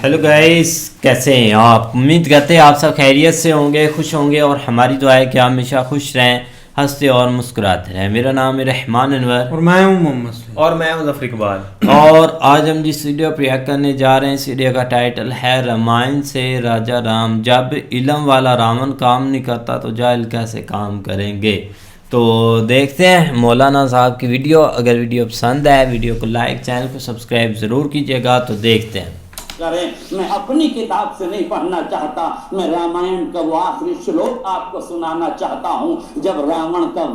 Hello guys, کیسے ہیں آپ؟ امید کرتے ہیں آپ سب خیریت سے ہوں گے، خوش ہوں گے، اور ہماری دعا ہے کہ آپ ہمیشہ خوش رہیں، ہنستے اور مسکراتے رہیں۔ میرا نام ہے رحمان انور اور میں ہوں محمد اور میں ہوں ظفر اقبال۔ اور آج ہم جس ویڈیو پر ریئیکٹ کرنے جا رہے ہیں، اس ویڈیو کا ٹائٹل ہے رامائن سے راجا رام، جب علم والا راون کام نہیں کرتا تو جاہل کیسے کام کریں گے۔ تو دیکھتے ہیں مولانا صاحب کی ویڈیو۔ اگر ویڈیو پسند ہے ویڈیو کو لائک، چینل کو سبسکرائب ضرور کیجیے گا۔ تو دیکھتے ہیں۔ میں اپنی کتاب سے نہیں پڑھنا چاہتا، میں رامائن کا وہ آخری شلوک آپ کو سنانا چاہتا ہوں جب راون کا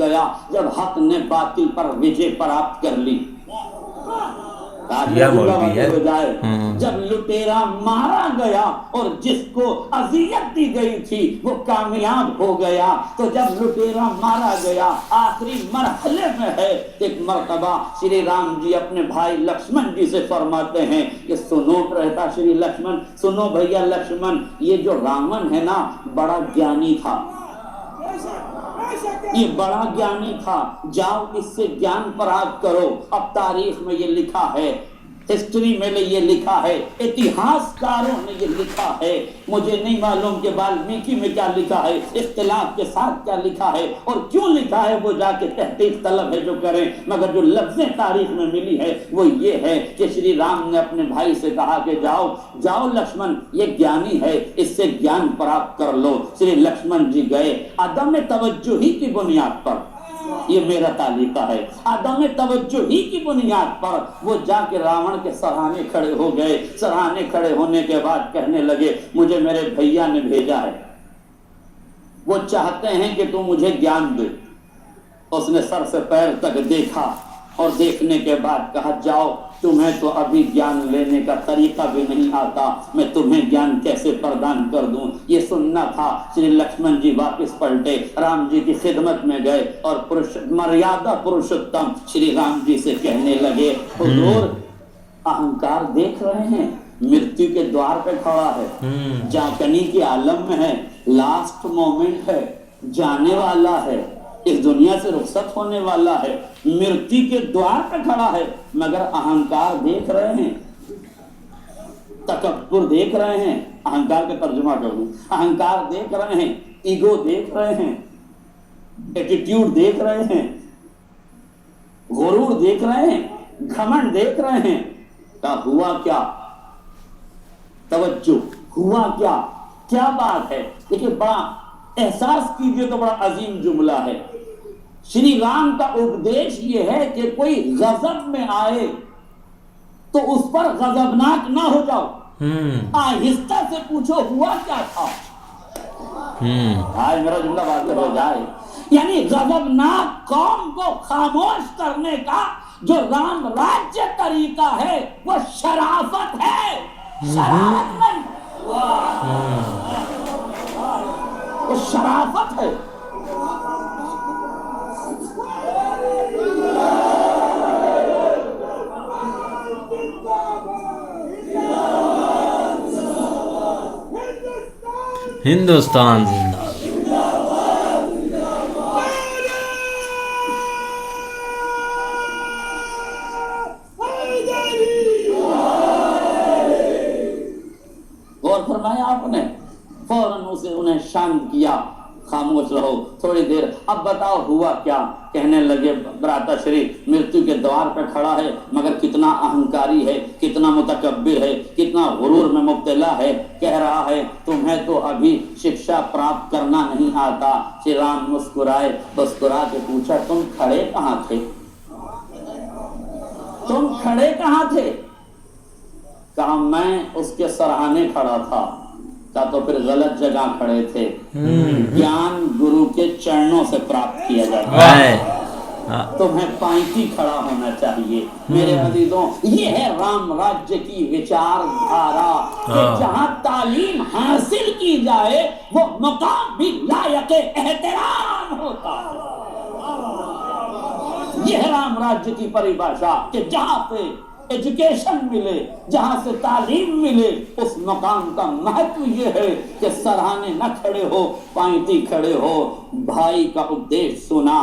گیا، جب حق نے باطل پر وجے پراپت کر لی۔ جب لٹیرا مارا گیا اور جس کو اذیت دی گئی تھی وہ کامیاب ہو گیا، تو جب لٹیرا مارا گیا آخری مرحلے میں ہے، ایک مرتبہ شری رام جی اپنے بھائی لکشمن جی سے فرماتے ہیں کہ سنو رہتا شری لکشمن، سنو بھیا لکشمن، یہ جو راون ہے نا بڑا گیانی تھا، یہ بڑا گیانی تھا، جاؤ اس سے گیان پراپت کرو۔ اب تاریخ میں یہ لکھا ہے، ہسٹری میں یہ لکھا ہے، اتہاس کاروں نے یہ لکھا ہے، مجھے نہیں معلوم کہ والمیکی میں کیا لکھا ہے، اختلاف کے ساتھ کیا لکھا ہے اور کیوں لکھا ہے، وہ جا کے تحقیق طلب ہے جو کریں، مگر جو لفظیں تاریخ میں ملی ہے وہ یہ ہے کہ شری رام نے اپنے بھائی سے کہا کہ جاؤ جاؤ لکشمن، یہ گیانی ہے، اس سے گیان پراپت کر لو۔ شری لکشمن جی گئے، عدم توجہی کی بنیاد پر، یہ میرا تعلیقہ ہے، عدم توجہ ہی کی بنیاد پر وہ جا کے راون کے سرانے کھڑے ہو گئے۔ سرانے کھڑے ہونے کے بعد کہنے لگے مجھے میرے بھیا نے بھیجا ہے، وہ چاہتے ہیں کہ تم مجھے گیان دے۔ اس نے سر سے پیر تک دیکھا اور دیکھنے کے بعد کہا جاؤ، تمہیں تو ابھی گیان لینے کا طریقہ بھی نہیں آتا، میں تمہیں گیان کیسے پردان کر دوں۔ یہ سننا تھا۔ شری لکشمن جی واپس پلٹے، رام جی کی خدمت میں گئے اور مریادہ پروشتم شری رام جی سے کہنے لگے حضور اہنکار دیکھ رہے ہیں، مرتیو کے دوار پہ کھڑا ہے، جاکنی کے عالم میں ہے، لاسٹ مومنٹ ہے، جانے والا ہے، اس دنیا سے رخصت ہونے والا ہے، مرتی کے دوار پہ کھڑا ہے، مگر اہنکار دیکھ رہے ہیں، تکبر دیکھ رہے ہیں، اہنکار کا ترجمہ کر دوں، اہنکار دیکھ رہے ہیں، ایگو دیکھ رہے ہیں، ایٹیٹیوڈ دیکھ رہے ہیں، غرور دیکھ رہے ہیں، گھمنڈ دیکھ رہے ہیں۔ کہا ہوا کیا؟ توجہ، ہوا کیا؟ کیا بات ہے؟ دیکھیں بڑا احساس کیجئے تو بڑا عظیم جملہ ہے۔ شری رام کا اپدیش یہ ہے کہ کوئی غضب میں آئے تو اس پر غضبناک نہ ہو جاؤ، آہستہ سے پوچھو ہوا کیا تھا۔ آج میرا جملہ واضح ہو جائے، یعنی غضبناک قوم کو خاموش کرنے کا جو رام راجیہ طریقہ ہے وہ شرافت ہے، شرافت نہیں، وہ شرافت ہے۔ ہندوستان زندہ۔ غور فرمایا آپ نے، فوراً اسے انہیں شانت کیا، خاموش رہو تھوڑی دیر، اب بتاؤ ہوا کیا؟ کہنے لگے براتا شری مرتیو کے دوار پہ کھڑا ہے، مگر کتنا اہنکاری ہے، کتنا متکبر ہے، کتنا غرور میں مبتلا ہے، کہہ رہا ہے تمہیں تو ابھی شکشا پراپت کرنا نہیں آتا۔ شری رام مسکرائے، مسکرا کے پوچھا تم کھڑے کہاں تھے؟ تم کھڑے کہاں تھے؟ کہا میں اس کے سرانے کھڑا تھا۔ کہا تو پھر غلط جگہ کھڑے تھے، گیان گرو کے چرنوں سے پراپت کیا جاتا ہے، تمہیں پائنتی کھڑا ہونا چاہیے۔ میرے عزیزوں، یہ ہے رام راجیہ کی وچار دھارا کہ جہاں تعلیم حاصل کی جائے وہ مقام بھی لائق احترام ہوتا ہے۔ یہ ہے رام راجیہ کی پریبھاشا کہ جہاں پہ ایجوکیشن ملے، جہاں سے تعلیم ملے، اس مقام کا مہتو یہ ہے کہ سراہنے نہ کھڑے ہو، پائنتی کھڑے ہو۔ بھائی کا اپدیش سنا،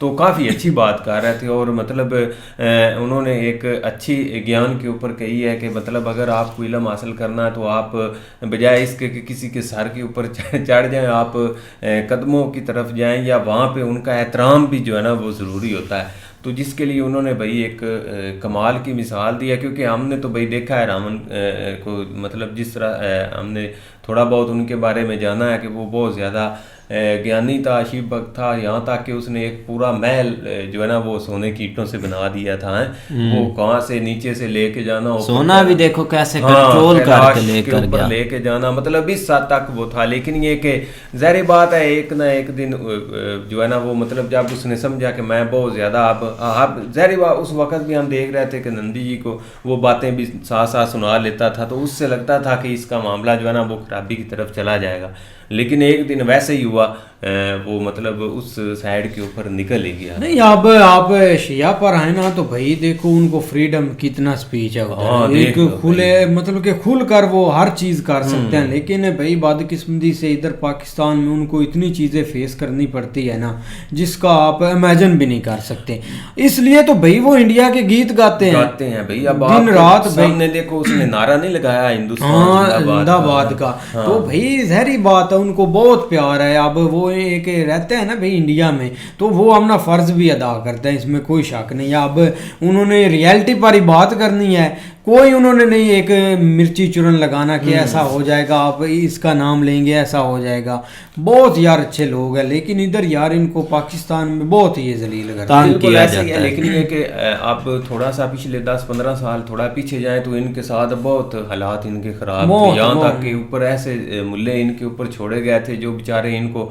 تو کافی اچھی بات کر رہے تھے، اور مطلب انہوں نے ایک اچھی گیان کے اوپر کہی ہے کہ مطلب اگر آپ کو علم حاصل کرنا ہے تو آپ بجائے اس کے کہ کسی کے سر کے اوپر چڑھ جائیں، آپ قدموں کی طرف جائیں، یا وہاں پہ ان کا احترام بھی جو ہے نا وہ ضروری ہوتا ہے۔ تو جس کے لیے انہوں نے بھائی ایک کمال کی مثال دی ہے، کیونکہ ہم نے تو بھائی دیکھا ہے رامن کو، مطلب جس طرح ہم نے تھوڑا بہت ان کے بارے میں جانا ہے کہ وہ بہت زیادہ گیانی تھا، شیو بھکت تھا، یہاں تک کہ اس نے ایک پورا محل جو ہے نا وہ سونے کی اینٹوں سے بنا دیا تھا، وہ کہاں سے نیچے سے لے کے جانا، سونا بھی دیکھو کیسے کنٹرول کر کے لے کر گیا، لے کے جانا، مطلب اس حد تک وہ تھا۔ لیکن یہ کہ ظاہر بات ہے ایک نہ ایک دن جو ہے نا وہ مطلب جب اس نے سمجھا کہ میں بہت زیادہ اب ظاہر بات اس وقت بھی ہم دیکھ رہے تھے کہ نندی جی کو وہ باتیں بھی ساتھ ساتھ سنا لیتا تھا، تو اس سے لگتا تھا کہ اس کا معاملہ جو ہے نا وہ خرابی کی طرف چلا جائے گا، لیکن ایک دن ویسے ہی ہوا، وہ مطلب اس سائیڈ کے اوپر نکل ہی گیا۔ نہیں اب آپ شیعہ پر آئے نا تو بھائی دیکھو ان کو فریڈم کتنا سپیچ ہے ادھر، ایک کھلے مطلب کہ کھل کر وہ ہر چیز کر سکتے ہیں، لیکن بھائی بدقسمتی سے ادھر پاکستان میں ان کو اتنی چیزیں فیس کرنی پڑتی ہے نا جس کا آپ امیجن بھی نہیں کر سکتے، اس لیے تو بھائی وہ انڈیا کے گیت گاتے ہیں بھائی، اب دن رات، سامنے دیکھو اس نے نعرہ نہیں لگایا ہندوستان زندہ باد کا، تو بھائی ظاہری بات ہے ان کو بہت پیار ہے۔ اب وہ ایک رہتے ہیں نا بھائی انڈیا میں، تو وہ اپنا فرض بھی ادا کرتے ہیں، اس میں کوئی شک نہیں ہے۔ اب انہوں نے ریئلٹی پر ہی بات کرنی ہے، کوئی انہوں نے نہیں ایک مرچی چورن لگانا کہ ایسا ہو جائے گا، آپ اس کا نام لیں گے ایسا ہو جائے گا۔ بہت یار اچھے لوگ ہیں، لیکن ادھر یار ان کو پاکستان میں بہت ہی ذلیل کرتے ہیں، بالکل ایسا ہی ہے۔ لیکن یہ کہ آپ تھوڑا سا پچھلے 10-15 سال تھوڑا پیچھے جائیں تو ان کے ساتھ بہت حالات ان کے خراب تھے، یہاں تک کہ اوپر ایسے ملے ان کے اوپر چھوڑے گئے تھے جو بیچارے ان کو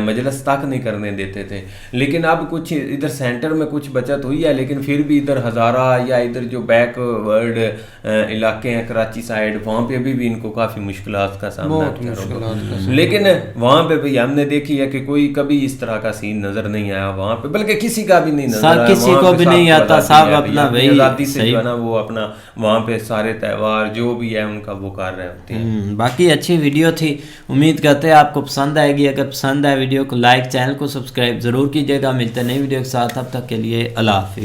مجلس تک نہیں کرنے دیتے تھے۔ لیکن اب کچھ ادھر سینٹر میں کچھ بچت ہوئی ہے، لیکن پھر بھی ادھر ہزارہ یا ادھر جو بیک ورڈ علاقے ہیں کراچی سائیڈ، وہاں پہ ابھی بھی ان کو کافی مشکلات کا سامنا کرنا، لیکن وہاں پہ بھی ہم نے دیکھی ہے کہ کوئی کبھی اس طرح کا سین نظر نہیں آیا وہاں پہ، بلکہ کسی کا بھی نہیں نظر آیا، کسی کو بھی نہیں آتا، صاحب اپنا آزادی سے جو ہے نا وہ اپنا وہاں پہ سارے تہوار جو بھی ہے ان کا وہ کر رہے ہوتے ہیں۔ باقی اچھی ویڈیو تھی، امید کرتے ہیں آپ کو پسند آئے گی۔ اگر پسند آئے ویڈیو کو لائک، چینل کو سبسکرائب ضرور کیجیے گا۔ ملتے ہیں نئی ویڈیو کے ساتھ، تب تک کے لیے اللہ حافظ۔